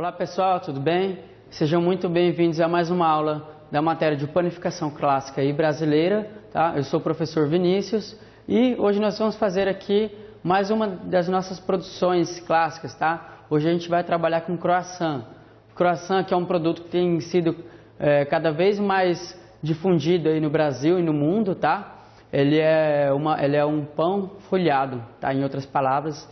Olá pessoal, tudo bem? Sejam muito bem-vindos a mais uma aula da matéria de panificação clássica e brasileira, tá? Eu sou o professor Vinícius e hoje nós vamos fazer aqui mais uma das nossas produções clássicas, tá? Hoje a gente vai trabalhar com croissant. Croissant que é um produto que tem sido cada vez mais difundido aí no Brasil e no mundo, tá? Ele é um pão folhado, tá? Em outras palavras,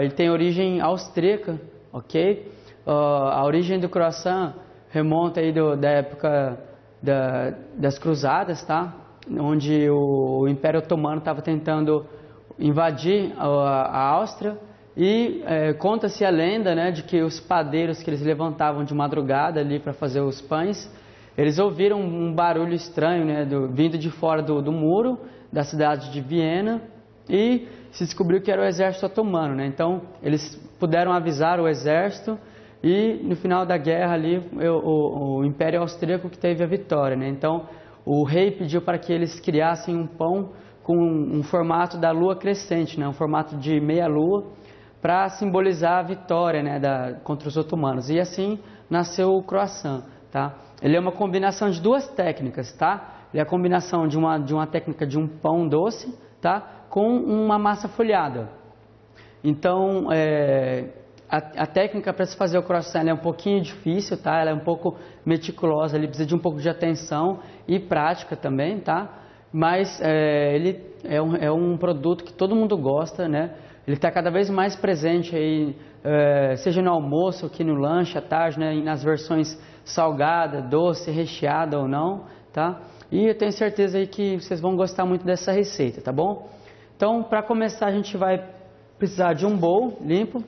ele tem origem austríaca, ok? A origem do croissant remonta aí da época das cruzadas, tá? Onde o Império Otomano estava tentando invadir a Áustria e conta-se a lenda, né, de que os padeiros que eles levantavam de madrugada ali para fazer os pães, eles ouviram um barulho estranho, né, vindo de fora do muro da cidade de Viena e se descobriu que era o exército otomano, né? Então eles puderam avisar o exército e no final da guerra ali o Império Austríaco que teve a vitória, né? Então o rei pediu para que eles criassem um pão com um formato da lua crescente, né? Um formato de meia lua para simbolizar a vitória, né, contra os otomanos. E assim nasceu o croissant, tá? Ele é uma combinação de duas técnicas, tá? Ele é a combinação de uma técnica de um pão doce, tá? Com uma massa folhada. Então, a técnica para se fazer o croissant é um pouquinho difícil, tá? Ela é um pouco meticulosa, ele precisa de um pouco de atenção e prática também, tá? Mas ele é um produto que todo mundo gosta, né? Ele está cada vez mais presente aí, seja no almoço, aqui no lanche, à tarde, né? Nas versões salgada, doce, recheada ou não, tá? E eu tenho certeza aí que vocês vão gostar muito dessa receita, tá bom? Então, para começar, a gente vai precisar de um bowl limpo.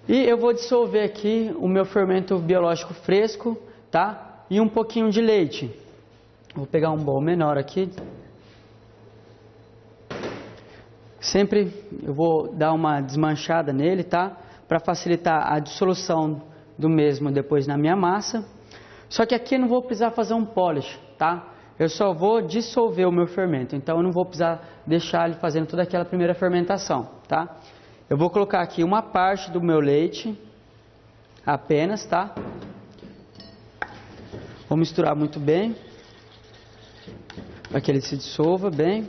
E eu vou dissolver aqui o meu fermento biológico fresco, tá? E um pouquinho de leite. Vou pegar um bowl menor aqui. Sempre eu vou dar uma desmanchada nele, tá? Para facilitar a dissolução do mesmo depois na minha massa. Só que aqui eu não vou precisar fazer um polish, tá? Eu só vou dissolver o meu fermento, então eu não vou precisar deixar ele fazendo toda aquela primeira fermentação, tá? Eu vou colocar aqui uma parte do meu leite, apenas, tá? Vou misturar muito bem, para que ele se dissolva bem.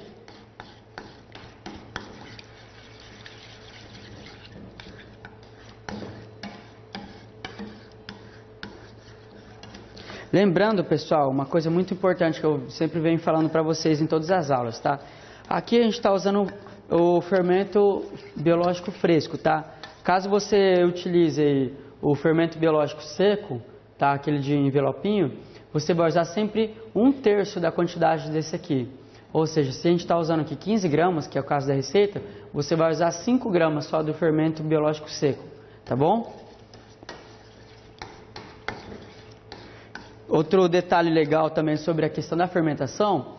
Lembrando, pessoal, uma coisa muito importante que eu sempre venho falando para vocês em todas as aulas, tá? Aqui a gente está usando o fermento biológico fresco, tá? Caso você utilize o fermento biológico seco, tá? Aquele de envelopinho, você vai usar sempre 1/3 da quantidade desse aqui. Ou seja, se a gente está usando aqui 15 gramas, que é o caso da receita, você vai usar 5 gramas só do fermento biológico seco, tá bom? Outro detalhe legal também sobre a questão da fermentação,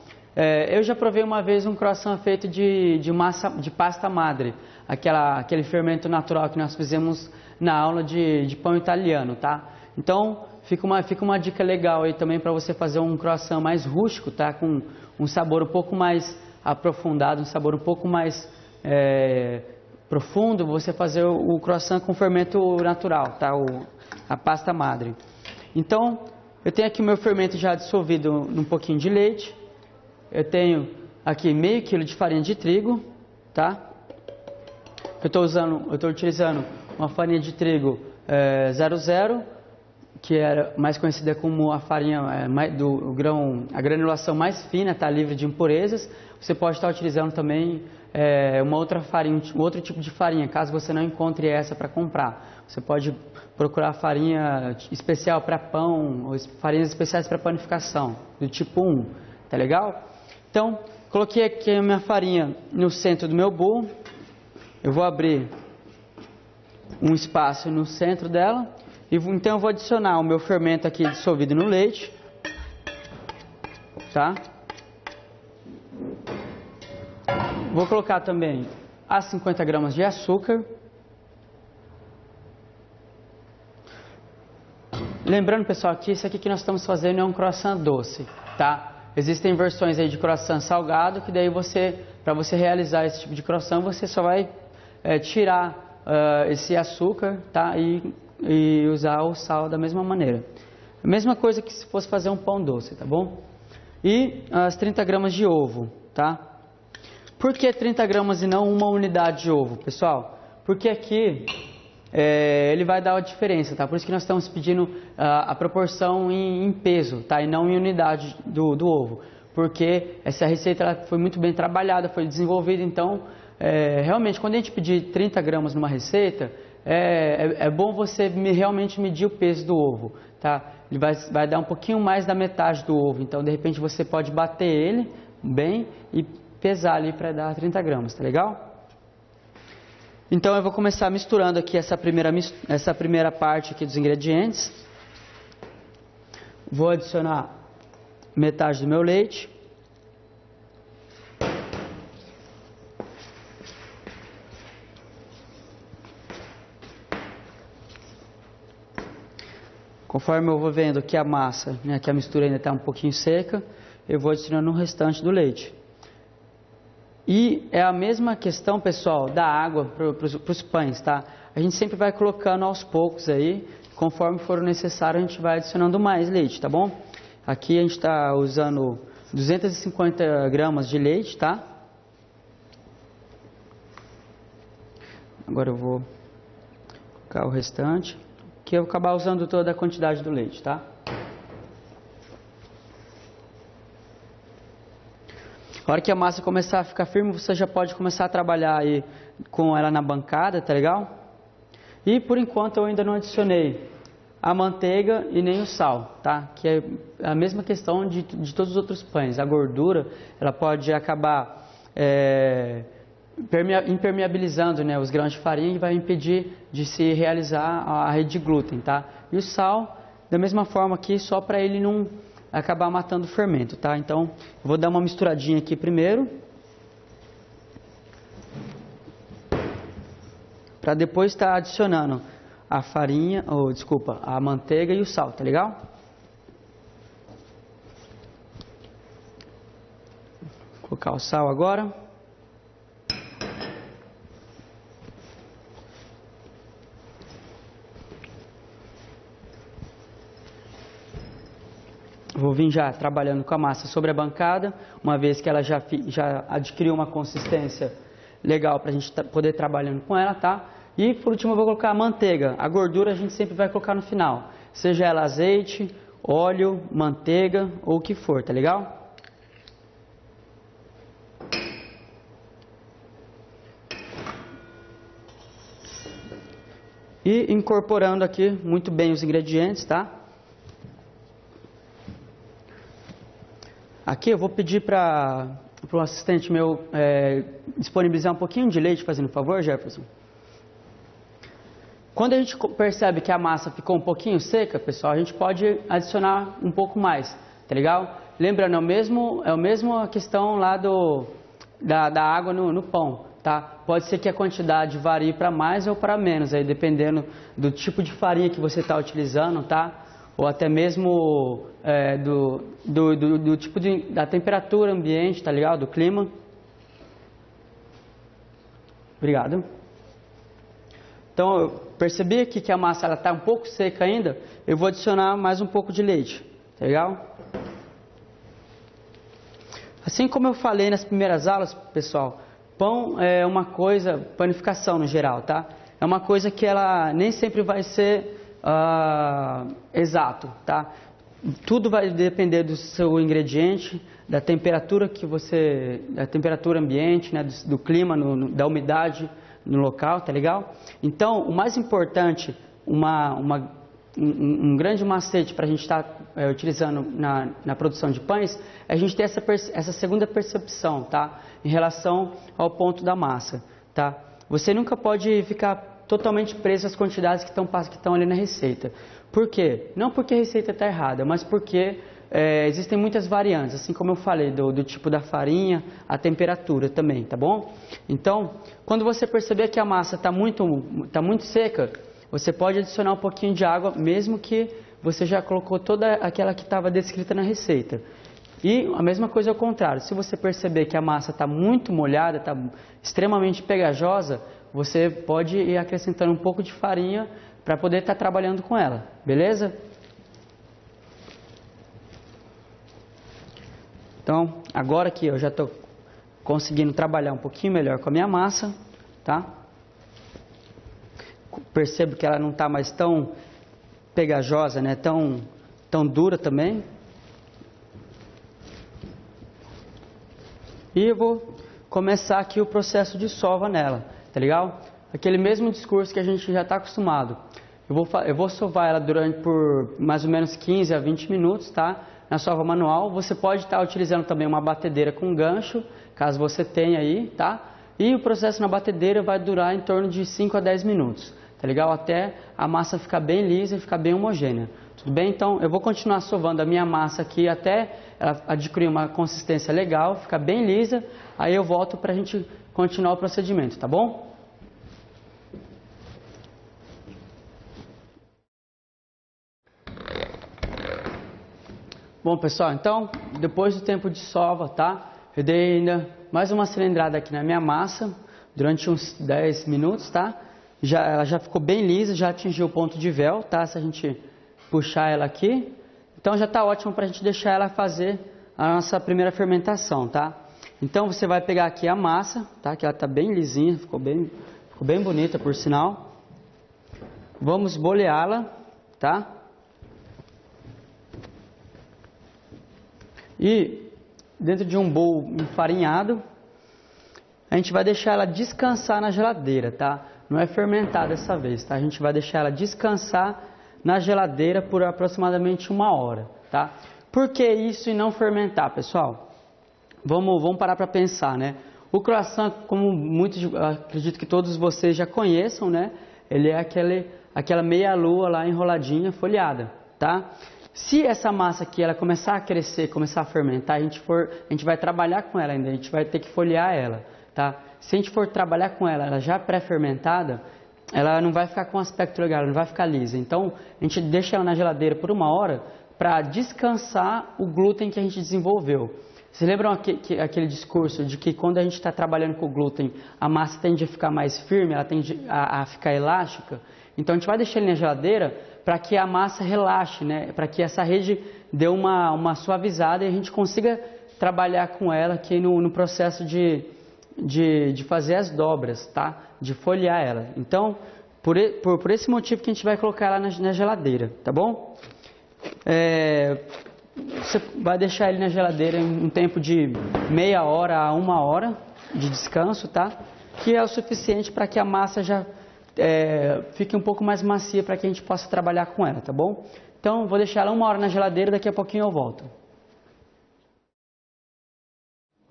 eu já provei uma vez um croissant feito de massa de pasta madre, aquele fermento natural que nós fizemos na aula de pão italiano, tá? Então fica uma dica legal aí também para você fazer um croissant mais rústico, tá? Com um sabor um pouco mais aprofundado, um sabor um pouco mais profundo, você fazer o croissant com fermento natural, tá? A pasta madre. Então eu tenho aqui o meu fermento já dissolvido num pouquinho de leite. Eu tenho aqui meio quilo de farinha de trigo, tá? Eu estou utilizando uma farinha de trigo 00, que é mais conhecida como a farinha do grão, a granulação mais fina, tá? Livre de impurezas. Você pode estar utilizando também uma outra farinha, um outro tipo de farinha, caso você não encontre essa para comprar. Você pode procurar farinha especial para pão, ou farinhas especiais para panificação, do tipo 1, tá legal? Então, coloquei aqui a minha farinha no centro do meu bowl. Eu vou abrir um espaço no centro dela. Então eu vou adicionar o meu fermento aqui dissolvido no leite, tá? Vou colocar também as 50 gramas de açúcar. Lembrando, pessoal, que isso aqui que nós estamos fazendo é um croissant doce, tá? Existem versões aí de croissant salgado, que daí para você realizar esse tipo de croissant, você só vai tirar esse açúcar, tá? E e usar o sal da mesma maneira. A mesma coisa que se fosse fazer um pão doce, tá bom? E as 30 gramas de ovo, tá? Por que 30 gramas e não uma unidade de ovo, pessoal? Porque aqui ele vai dar a diferença, tá? Por isso que nós estamos pedindo a proporção em peso, tá? E não em unidade do ovo. Porque essa receita ela foi muito bem trabalhada, foi desenvolvida, então realmente quando a gente pedir 30 gramas numa receita, é bom você realmente medir o peso do ovo, tá? Ele vai dar um pouquinho mais da metade do ovo, então de repente você pode bater ele bem e pesar ali para dar 30 gramas, tá legal? Então eu vou começar misturando aqui essa primeira parte aqui dos ingredientes. Vou adicionar metade do meu leite. Conforme eu vou vendo que a massa, né, que a mistura ainda está um pouquinho seca, eu vou adicionando o restante do leite. E é a mesma questão, pessoal, da água para os pães, tá? A gente sempre vai colocando aos poucos aí, conforme for necessário a gente vai adicionando mais leite, tá bom? Aqui a gente está usando 250 gramas de leite, tá? Agora eu vou colocar o restante, que eu vou acabar usando toda a quantidade do leite, tá? A hora que a massa começar a ficar firme, você já pode começar a trabalhar aí com ela na bancada, tá legal? E por enquanto eu ainda não adicionei a manteiga e nem o sal, tá? Que é a mesma questão de todos os outros pães. A gordura, ela pode acabar impermeabilizando, né, os grãos de farinha e vai impedir de se realizar a rede de glúten, tá? E o sal, da mesma forma aqui, só para ele não acabar matando o fermento, tá? Então, eu vou dar uma misturadinha aqui primeiro, para depois estar adicionando a farinha, a manteiga e o sal, tá legal? Vou colocar o sal agora. Vou vir já trabalhando com a massa sobre a bancada, uma vez que ela já adquiriu uma consistência legal para a gente poder trabalhando com ela, tá? E por último eu vou colocar a manteiga. A gordura a gente sempre vai colocar no final, seja ela azeite, óleo, manteiga ou o que for, tá legal? E incorporando aqui muito bem os ingredientes, tá? Aqui eu vou pedir para o assistente meu disponibilizar um pouquinho de leite, fazendo um favor, Jefferson. Quando a gente percebe que a massa ficou um pouquinho seca, pessoal, a gente pode adicionar um pouco mais, tá legal? Lembrando, é a mesma questão lá da água no pão, tá? Pode ser que a quantidade varie para mais ou para menos, aí dependendo do tipo de farinha que você está utilizando, tá? Ou até mesmo do tipo da temperatura ambiente, tá legal? Do clima. Obrigado. Então, eu percebi aqui que a massa está um pouco seca ainda, eu vou adicionar mais um pouco de leite, tá legal? Assim como eu falei nas primeiras aulas, pessoal, pão é uma coisa, panificação no geral, tá? É uma coisa que ela nem sempre vai ser exato, tá? Tudo vai depender do seu ingrediente, da temperatura da temperatura ambiente, né, do clima, da umidade no local, tá legal? Então, o mais importante, um grande macete para a gente estar utilizando na produção de pães, é a gente ter essa segunda percepção, tá? Em relação ao ponto da massa, tá? Você nunca pode ficar totalmente preso às quantidades que estão ali na receita. Por quê? Não porque a receita está errada, mas porque existem muitas variantes, assim como eu falei, do tipo da farinha, a temperatura também, tá bom? Então, quando você perceber que a massa está muito seca, você pode adicionar um pouquinho de água, mesmo que você já colocou toda aquela que estava descrita na receita. E a mesma coisa ao contrário, se você perceber que a massa está muito molhada, está extremamente pegajosa, você pode ir acrescentando um pouco de farinha para poder estar trabalhando com ela, beleza? Então, agora que eu já estou conseguindo trabalhar um pouquinho melhor com a minha massa, tá? Percebo que ela não está mais tão pegajosa, né? Tão dura também. E eu vou começar aqui o processo de sova nela, tá legal? Aquele mesmo discurso que a gente já está acostumado. Eu vou sovar ela por mais ou menos 15 a 20 minutos, tá? Na sova manual. Você pode estar utilizando também uma batedeira com gancho, caso você tenha aí, tá? E o processo na batedeira vai durar em torno de 5 a 10 minutos, tá legal? Até a massa ficar bem lisa e ficar bem homogênea. Tudo bem? Então eu vou continuar sovando a minha massa aqui até ela adquirir uma consistência legal, ficar bem lisa. Aí eu volto para a gente continuar o procedimento, tá bom? Bom, pessoal, então, depois do tempo de sova, tá? Eu dei ainda mais uma cilindrada aqui na minha massa, durante uns 10 minutos, tá? Ela já ficou bem lisa, já atingiu o ponto de véu, tá? Se a gente puxar ela aqui, então já está ótimo para a gente deixar ela fazer a nossa primeira fermentação, tá? Então você vai pegar aqui a massa, tá? Que ela está bem lisinha, ficou bem bonita, por sinal. Vamos boleá-la, tá? E dentro de um bowl enfarinhado, a gente vai deixar ela descansar na geladeira, tá? Não é fermentar dessa vez, tá? A gente vai deixar ela descansar na geladeira por aproximadamente 1 hora, tá? Por que isso e não fermentar, pessoal? Vamos parar para pensar, né? O croissant, como muitos, acredito que todos vocês já conheçam, né? Ele é aquela meia-lua lá enroladinha, folhada, tá? Se essa massa aqui ela começar a crescer, começar a fermentar, a gente vai trabalhar com ela ainda, a gente vai ter que folhear ela, tá? Se a gente for trabalhar com ela já pré-fermentada, ela não vai ficar com aspecto legal, ela não vai ficar lisa. Então, a gente deixa ela na geladeira por 1 hora para descansar o glúten que a gente desenvolveu. Vocês lembram aquele discurso de que quando a gente está trabalhando com o glúten, a massa tende a ficar mais firme, ela tende a ficar elástica? Então, a gente vai deixar ele na geladeira para que a massa relaxe, né? Para que essa rede dê uma suavizada e a gente consiga trabalhar com ela aqui no processo de fazer as dobras, tá? De folhear ela. Então, por esse motivo que a gente vai colocar ela na geladeira, tá bom? Você vai deixar ele na geladeira em um tempo de meia hora a 1 hora de descanso, tá? Que é o suficiente para que a massa já fique um pouco mais macia para que a gente possa trabalhar com ela, tá bom? Então, vou deixar ela 1 hora na geladeira, daqui a pouquinho eu volto.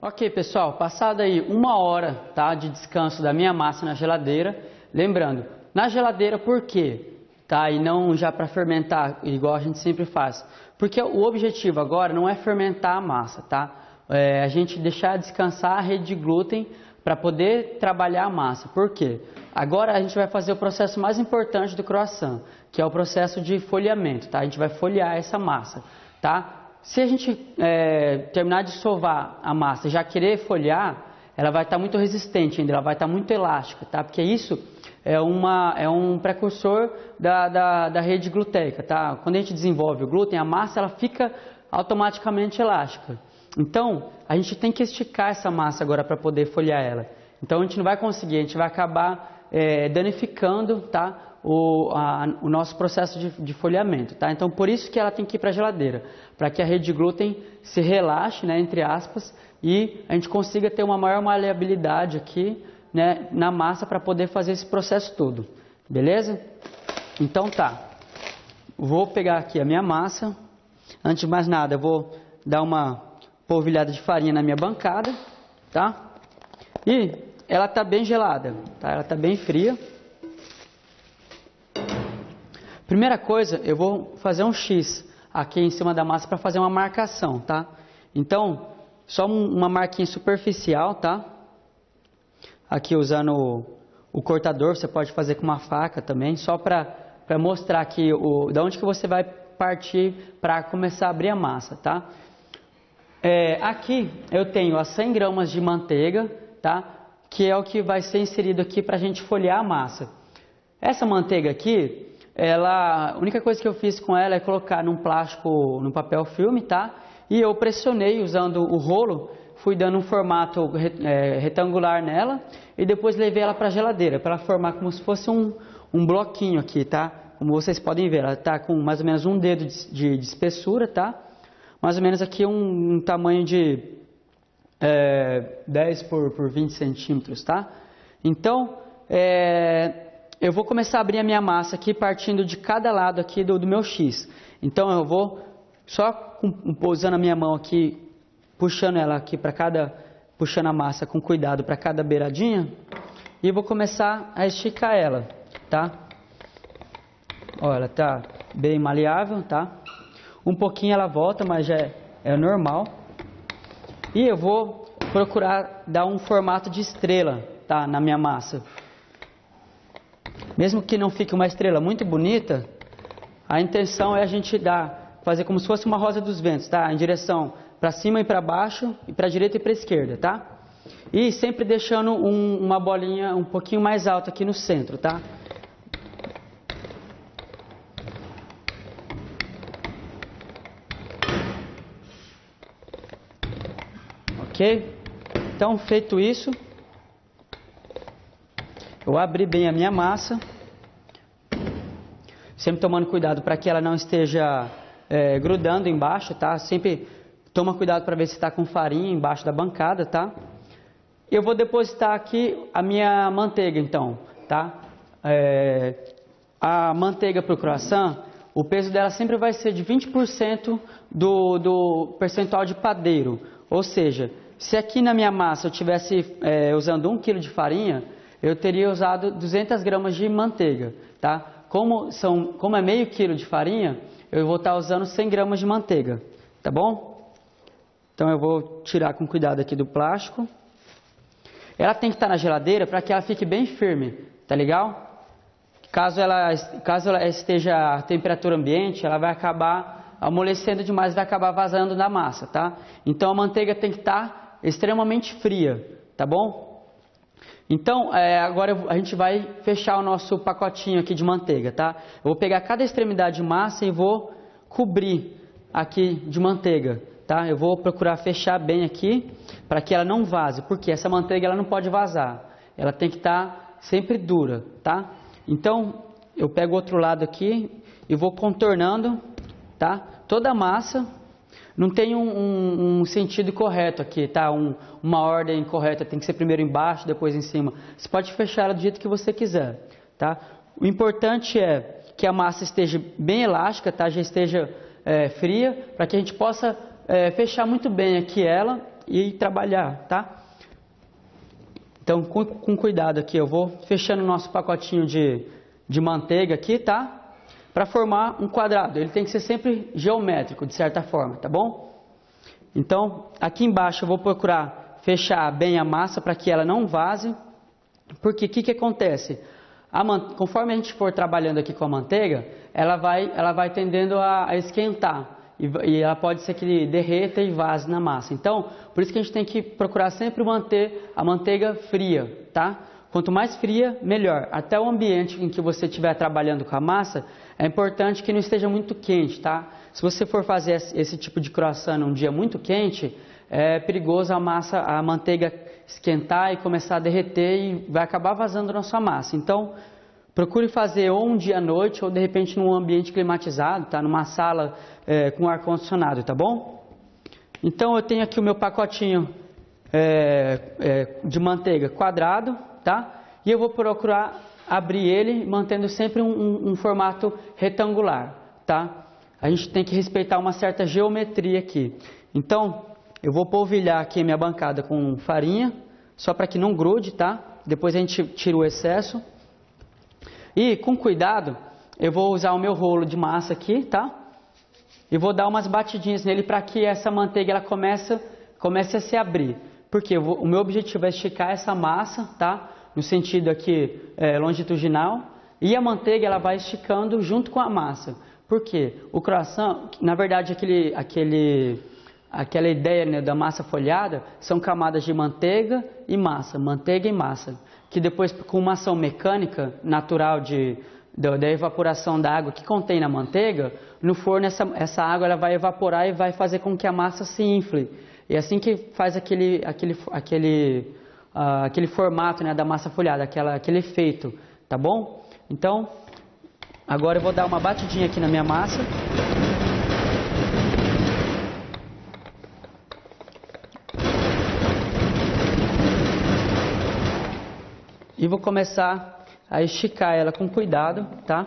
Ok, pessoal, passada aí 1 hora, tá, de descanso da minha massa na geladeira, lembrando, na geladeira por quê? Tá, e não já para fermentar, igual a gente sempre faz. Porque o objetivo agora não é fermentar a massa, tá? A gente deixar descansar a rede de glúten para poder trabalhar a massa. Por quê? Agora a gente vai fazer o processo mais importante do croissant, que é o processo de folheamento, tá? A gente vai folhear essa massa, tá? Se a gente terminar de sovar a massa e já querer folhear, ela vai estar muito resistente ainda, ela vai estar muito elástica, tá? Porque isso é um precursor da rede gluteica, tá? Quando a gente desenvolve o glúten, a massa ela fica automaticamente elástica. Então, a gente tem que esticar essa massa agora para poder folhear ela. Então, a gente não vai conseguir, a gente vai acabar danificando, tá? O nosso processo de folheamento, tá? Então, por isso que ela tem que ir para a geladeira, para que a rede de glúten se relaxe, né, entre aspas, e a gente consiga ter uma maior maleabilidade aqui, né, na massa para poder fazer esse processo todo, beleza? Então tá, vou pegar aqui a minha massa, antes de mais nada eu vou dar uma polvilhada de farinha na minha bancada, tá? E ela está bem gelada, tá? Ela está bem fria. Primeira coisa, eu vou fazer um X aqui em cima da massa para fazer uma marcação, tá? Então, só uma marquinha superficial, tá? Aqui usando o cortador, você pode fazer com uma faca também, só para mostrar aqui da onde que você vai partir para começar a abrir a massa, tá? Aqui eu tenho as 100 gramas de manteiga, tá? Que é o que vai ser inserido aqui para a gente folhear a massa. Essa manteiga aqui, a única coisa que eu fiz com ela é colocar num plástico, num papel filme, tá? E eu pressionei usando o rolo, fui dando um formato retangular nela e depois levei ela para a geladeira, para ela formar como se fosse um bloquinho aqui, tá? Como vocês podem ver, ela está com mais ou menos um dedo de espessura, tá? Mais ou menos aqui um tamanho de 10 por 20 centímetros, tá? Então, eu vou começar a abrir a minha massa aqui partindo de cada lado aqui do meu X. Então eu vou só usando a minha mão aqui, puxando ela aqui puxando a massa com cuidado para cada beiradinha e vou começar a esticar ela, tá? Ó, ela tá bem maleável, tá? Um pouquinho ela volta, mas já é normal. E eu vou procurar dar um formato de estrela, tá, na minha massa. Mesmo que não fique uma estrela muito bonita, a intenção é a gente fazer como se fosse uma rosa dos ventos, tá? Em direção para cima e para baixo, e para a direita e para a esquerda, tá? E sempre deixando uma bolinha um pouquinho mais alta aqui no centro, tá? Ok? Então, feito isso, eu abri bem a minha massa, sempre tomando cuidado para que ela não esteja grudando embaixo, tá? Sempre toma cuidado para ver se está com farinha embaixo da bancada, tá? Eu vou depositar aqui a minha manteiga, então, tá? A manteiga para o croissant, o peso dela sempre vai ser de 20% do percentual de padeiro, ou seja, se aqui na minha massa eu estivesse usando 1 kg de farinha, eu teria usado 200 gramas de manteiga, tá? Como é meio quilo de farinha, eu vou estar usando 100 gramas de manteiga, tá bom? Então eu vou tirar com cuidado aqui do plástico. Ela tem que estar na geladeira para que ela fique bem firme, tá legal? Caso ela esteja a temperatura ambiente, ela vai acabar amolecendo demais, vai acabar vazando na massa, tá? Então a manteiga tem que estar extremamente fria, tá bom? Então, agora a gente vai fechar o nosso pacotinho aqui de manteiga, tá? Eu vou pegar cada extremidade de massa e vou cobrir aqui de manteiga, tá? Eu vou procurar fechar bem aqui para que ela não vaze, porque essa manteiga ela não pode vazar, ela tem que estar sempre dura, tá? Então, eu pego o outro lado aqui e vou contornando, tá? Toda a massa. Não tem um sentido correto aqui, tá? Uma ordem correta, tem que ser primeiro embaixo, depois em cima. Você pode fechar ela do jeito que você quiser, tá? O importante é que a massa esteja bem elástica, tá? Já esteja fria, para que a gente possa fechar muito bem aqui ela e trabalhar, tá? Então, com cuidado aqui, eu vou fechando o nosso pacotinho de manteiga aqui, tá? Para formar um quadrado, ele tem que ser sempre geométrico, de certa forma, tá bom? Então, aqui embaixo eu vou procurar fechar bem a massa para que ela não vaze, porque o que acontece? Conforme a gente for trabalhando aqui com a manteiga, ela vai tendendo a esquentar, e ela pode ser que derreta e vaze na massa. Então, por isso que a gente tem que procurar sempre manter a manteiga fria, tá? Quanto mais fria, melhor. Até o ambiente em que você estiver trabalhando com a massa, é importante que não esteja muito quente, tá? Se você for fazer esse tipo de croissant num dia muito quente, é perigoso a manteiga esquentar e começar a derreter e vai acabar vazando na sua massa. Então, procure fazer ou um dia à noite ou de repente num ambiente climatizado, tá? Numa sala com ar-condicionado, tá bom? Então, eu tenho aqui o meu pacotinho de manteiga quadrado, tá? E eu vou procurar abrir ele mantendo sempre um formato retangular, tá? A gente tem que respeitar uma certa geometria aqui. Então, eu vou polvilhar aqui a minha bancada com farinha, só para que não grude, tá? Depois a gente tira o excesso. E, com cuidado, eu vou usar o meu rolo de massa aqui, tá? E vou dar umas batidinhas nele para que essa manteiga ela comece a se abrir. Porque o meu objetivo é esticar essa massa, tá? No sentido aqui longitudinal, e a manteiga ela vai esticando junto com a massa. Por quê? O croissant, na verdade, aquela ideia, né, da massa folhada, são camadas de manteiga e massa, que depois com uma ação mecânica natural da evaporação da água que contém na manteiga, no forno essa água ela vai evaporar e vai fazer com que a massa se infle. E é assim que faz aquele formato, né, da massa folhada, aquele efeito, tá bom? Então, agora eu vou dar uma batidinha aqui na minha massa. E vou começar a esticar ela com cuidado, tá?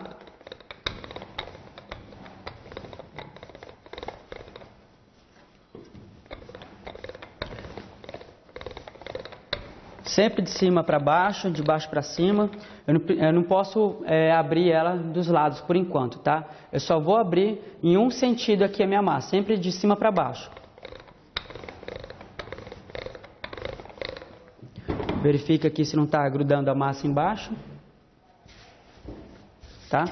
Sempre de cima para baixo, de baixo para cima. Eu não posso abrir ela dos lados por enquanto, tá? Eu só vou abrir em um sentido aqui a minha massa, sempre de cima para baixo. Verifica aqui se não está grudando a massa embaixo, tá?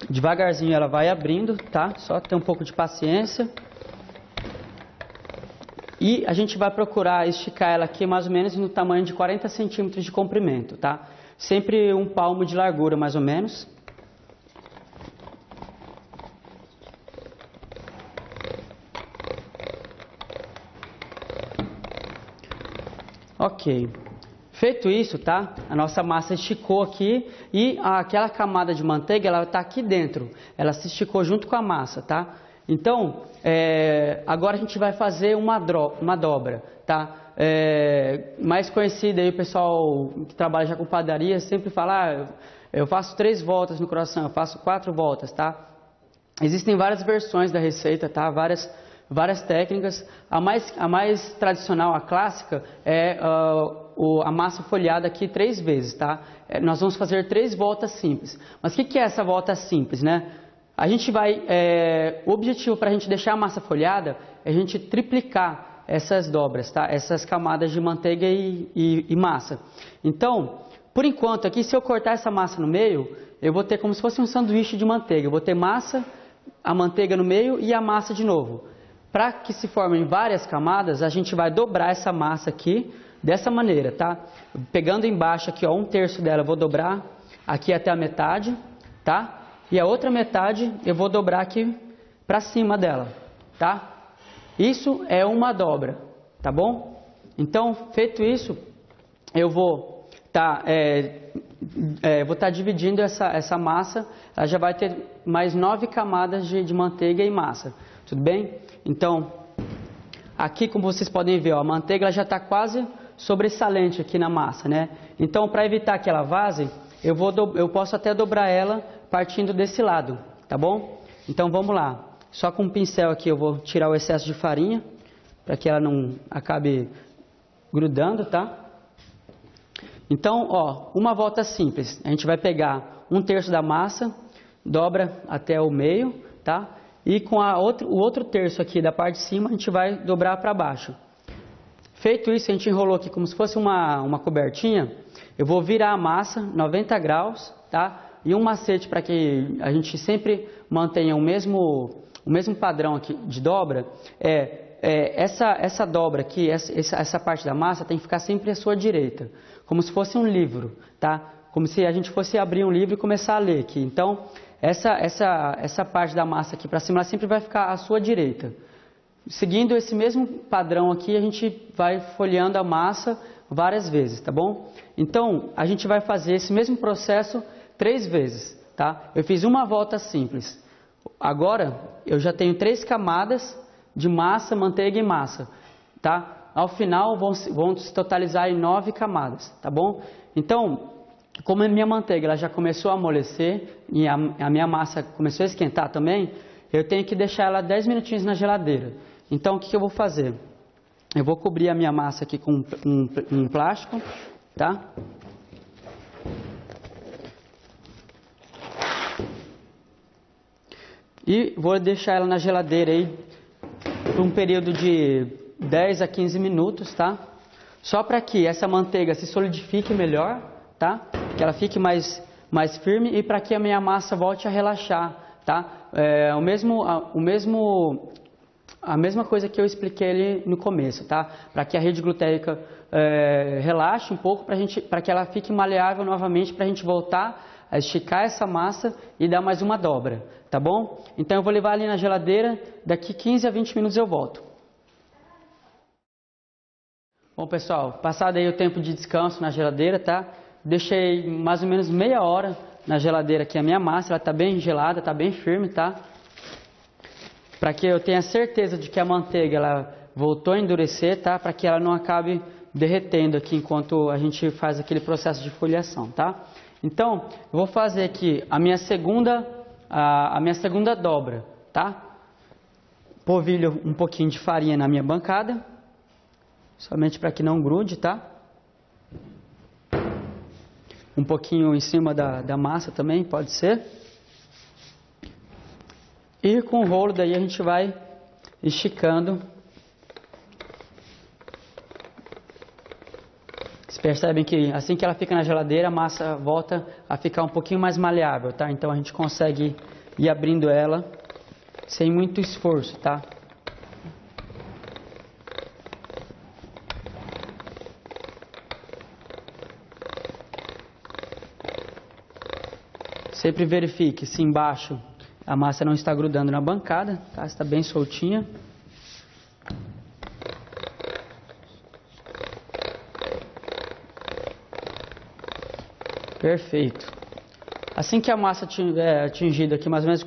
Devagarzinho ela vai abrindo, tá? Só ter um pouco de paciência. E a gente vai procurar esticar ela aqui mais ou menos no tamanho de 40 centímetros de comprimento, tá? Sempre um palmo de largura mais ou menos. Ok, feito isso, tá? A nossa massa esticou aqui e aquela camada de manteiga, ela está aqui dentro. Ela se esticou junto com a massa, tá? Então, agora a gente vai fazer uma dobra, tá? Mais conhecida aí, o pessoal que trabalha já com padaria sempre fala, eu faço 3 voltas no croissant, eu faço 4 voltas, tá? Existem várias versões da receita, tá? Várias técnicas. A mais tradicional, a clássica, é a massa folhada aqui 3 vezes, tá? Nós vamos fazer 3 voltas simples. Mas o que é essa volta simples, né? A gente vai, o objetivo para a gente deixar a massa folhada é a gente triplicar essas dobras, tá? Essas camadas de manteiga e massa. Então, por enquanto aqui, se eu cortar essa massa no meio, eu vou ter como se fosse um sanduíche de manteiga. Eu vou ter massa, a manteiga no meio e a massa de novo. Para que se formem várias camadas, a gente vai dobrar essa massa aqui dessa maneira, tá? Pegando embaixo aqui, ó, 1/3 dela eu vou dobrar aqui até a metade, tá? E a outra metade eu vou dobrar aqui para cima dela, tá? Isso é uma dobra, tá bom? Então, feito isso, eu vou estar dividindo essa massa. Ela já vai ter mais 9 camadas de manteiga e massa, tudo bem? Então, aqui como vocês podem ver, ó, a manteiga ela já está quase sobressalente aqui na massa, né? Então, para evitar que ela vaze, eu posso até dobrar ela partindo desse lado, tá bom? Então, vamos lá. Só com um pincel aqui eu vou tirar o excesso de farinha, para que ela não acabe grudando, tá? Então, ó, uma volta simples. A gente vai pegar 1/3 da massa, dobra até o meio, tá? E com o outro terço aqui da parte de cima, a gente vai dobrar para baixo. Feito isso, a gente enrolou aqui como se fosse uma cobertinha. Eu vou virar a massa 90 graus, tá? E um macete para que a gente sempre mantenha o mesmo padrão aqui de dobra, essa dobra aqui, essa parte da massa tem que ficar sempre à sua direita. Como se fosse um livro, tá? Como se a gente fosse abrir um livro e começar a ler aqui. Então, essa parte da massa aqui para cima, ela sempre vai ficar à sua direita. Seguindo esse mesmo padrão aqui, a gente vai folheando a massa várias vezes, tá bom? Então, a gente vai fazer esse mesmo processo 3 vezes, tá? Eu fiz uma volta simples. Agora, eu já tenho 3 camadas de massa, manteiga e massa, tá? Ao final, vão se totalizar em 9 camadas, tá bom? Então, como a minha manteiga ela já começou a amolecer e a minha massa começou a esquentar também, eu tenho que deixar ela 10 minutinhos na geladeira. Então, o que eu vou fazer? Eu vou cobrir a minha massa aqui com um plástico, tá? E vou deixar ela na geladeira aí por um período de 10 a 15 minutos, tá? Só para que essa manteiga se solidifique melhor, tá? Que ela fique mais firme e para que a minha massa volte a relaxar, tá? a mesma coisa que eu expliquei ali no começo, tá? Para que a rede gluteica relaxe um pouco, para que ela fique maleável novamente, para a gente voltar a esticar essa massa e dar mais uma dobra, tá bom? Então eu vou levar ali na geladeira, daqui 15 a 20 minutos eu volto. Bom pessoal, passado aí o tempo de descanso na geladeira, tá? Deixei mais ou menos meia hora na geladeira aqui a minha massa, ela tá bem gelada, tá bem firme, tá? Para que eu tenha certeza de que a manteiga ela voltou a endurecer, tá? Para que ela não acabe derretendo aqui enquanto a gente faz aquele processo de foliação, tá? Então, eu vou fazer aqui a minha segunda dobra, tá? Polvilho um pouquinho de farinha na minha bancada, somente para que não grude, tá? Um pouquinho em cima da massa também, pode ser. E com o rolo daí a gente vai esticando. Vocês percebem que assim que ela fica na geladeira, a massa volta a ficar um pouquinho mais maleável, tá? Então a gente consegue ir abrindo ela sem muito esforço, tá? Sempre verifique se embaixo a massa não está grudando na bancada, tá? Está bem soltinha. Perfeito. Assim que a massa tiver atingido aqui mais ou menos o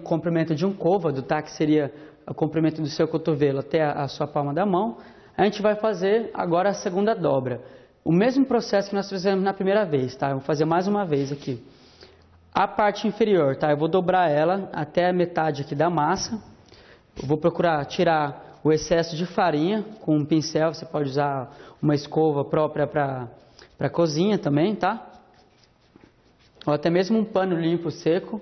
comprimento de um côvado, tá? Que seria o comprimento do seu cotovelo até a sua palma da mão, a gente vai fazer agora a segunda dobra. O mesmo processo que nós fizemos na primeira vez, tá? Eu vou fazer mais uma vez aqui. A parte inferior, tá? Eu vou dobrar ela até a metade aqui da massa. Eu vou procurar tirar o excesso de farinha com um pincel. Você pode usar uma escova própria para cozinha também, tá? Ou até mesmo um pano limpo, seco.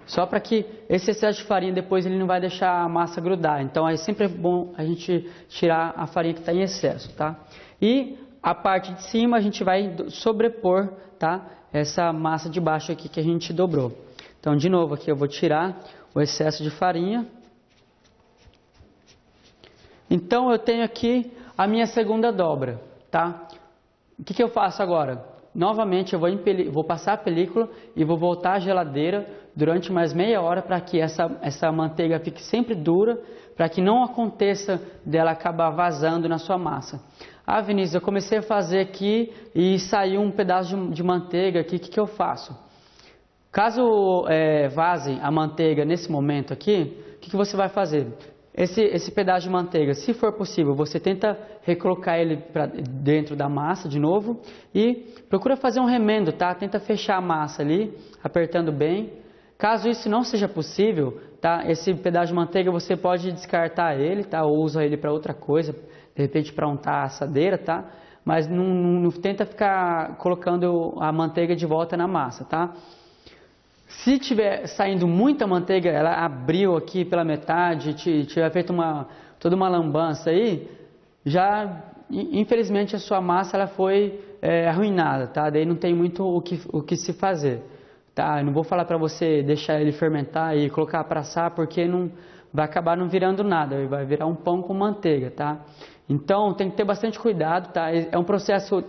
Só para que esse excesso de farinha depois ele não vai deixar a massa grudar. Então é sempre bom a gente tirar a farinha que está em excesso, tá? E a parte de cima a gente vai sobrepor, tá? Essa massa de baixo aqui que a gente dobrou. Então, de novo aqui eu vou tirar o excesso de farinha. Então, eu tenho aqui a minha segunda dobra, tá? O que eu faço agora? Novamente, eu vou passar a película e vou voltar à geladeira durante mais meia hora para que essa manteiga fique sempre dura, para que não aconteça dela acabar vazando na sua massa. Ah, Vinícius, eu comecei a fazer aqui e saiu um pedaço de manteiga aqui, o que eu faço? Caso vaze a manteiga nesse momento aqui, o que você vai fazer? Esse pedaço de manteiga, se for possível, você tenta recolocar ele para dentro da massa de novo e procura fazer um remendo, tá? Tenta fechar a massa ali, apertando bem. Caso isso não seja possível, tá? Esse pedaço de manteiga você pode descartar ele, tá? Ou usa ele para outra coisa, de repente para untar a assadeira, tá? Mas não tenta ficar colocando a manteiga de volta na massa, tá? Se tiver saindo muita manteiga, ela abriu aqui pela metade, tiver feito toda uma lambança aí, já infelizmente a sua massa ela foi arruinada, tá? Daí não tem muito o que se fazer, tá? Eu não vou falar para você deixar ele fermentar e colocar para assar, porque não vai acabar não virando nada, vai virar um pão com manteiga, tá? Então tem que ter bastante cuidado, tá? É um processo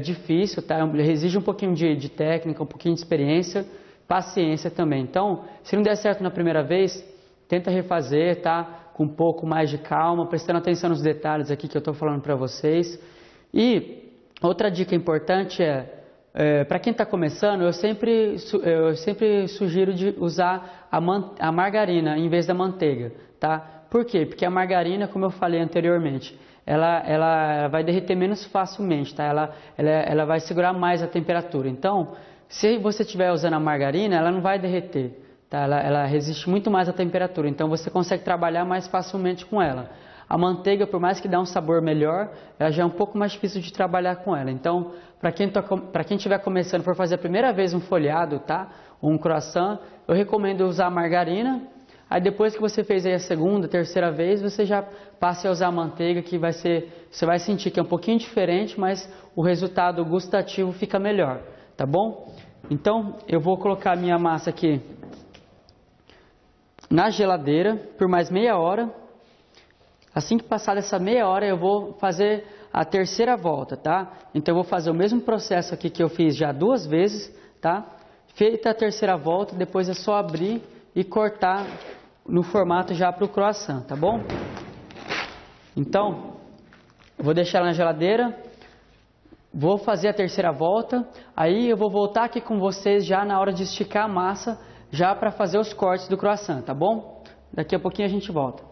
difícil, tá? Exige um pouquinho de técnica, um pouquinho de experiência, paciência também. Então, se não der certo na primeira vez, tenta refazer, tá? Com um pouco mais de calma, prestando atenção nos detalhes aqui que eu estou falando para vocês. E outra dica importante para quem está começando, eu sempre sugiro de usar a margarina em vez da manteiga, tá? Por quê? Porque a margarina, como eu falei anteriormente, ela vai derreter menos facilmente, tá? Ela vai segurar mais a temperatura. Então, se você estiver usando a margarina, ela não vai derreter, tá? Ela resiste muito mais à temperatura, então você consegue trabalhar mais facilmente com ela. A manteiga, por mais que dê um sabor melhor, ela já é um pouco mais difícil de trabalhar com ela. Então, para quem estiver começando, for fazer a primeira vez um folhado, tá? Ou um croissant, eu recomendo usar a margarina. Aí depois que você fez aí a segunda, terceira vez, você já passe a usar a manteiga, que você vai sentir que é um pouquinho diferente, mas o resultado gustativo fica melhor, tá bom? Então, eu vou colocar a minha massa aqui na geladeira por mais meia hora. Assim que passar dessa meia hora, eu vou fazer a terceira volta, tá? Então, eu vou fazer o mesmo processo aqui que eu fiz já 2 vezes, tá? Feita a terceira volta, depois é só abrir e cortar no formato já para o croissant, tá bom? Então, eu vou deixar ela na geladeira, vou fazer a terceira volta, aí eu vou voltar aqui com vocês já na hora de esticar a massa, já para fazer os cortes do croissant, tá bom? Daqui a pouquinho a gente volta.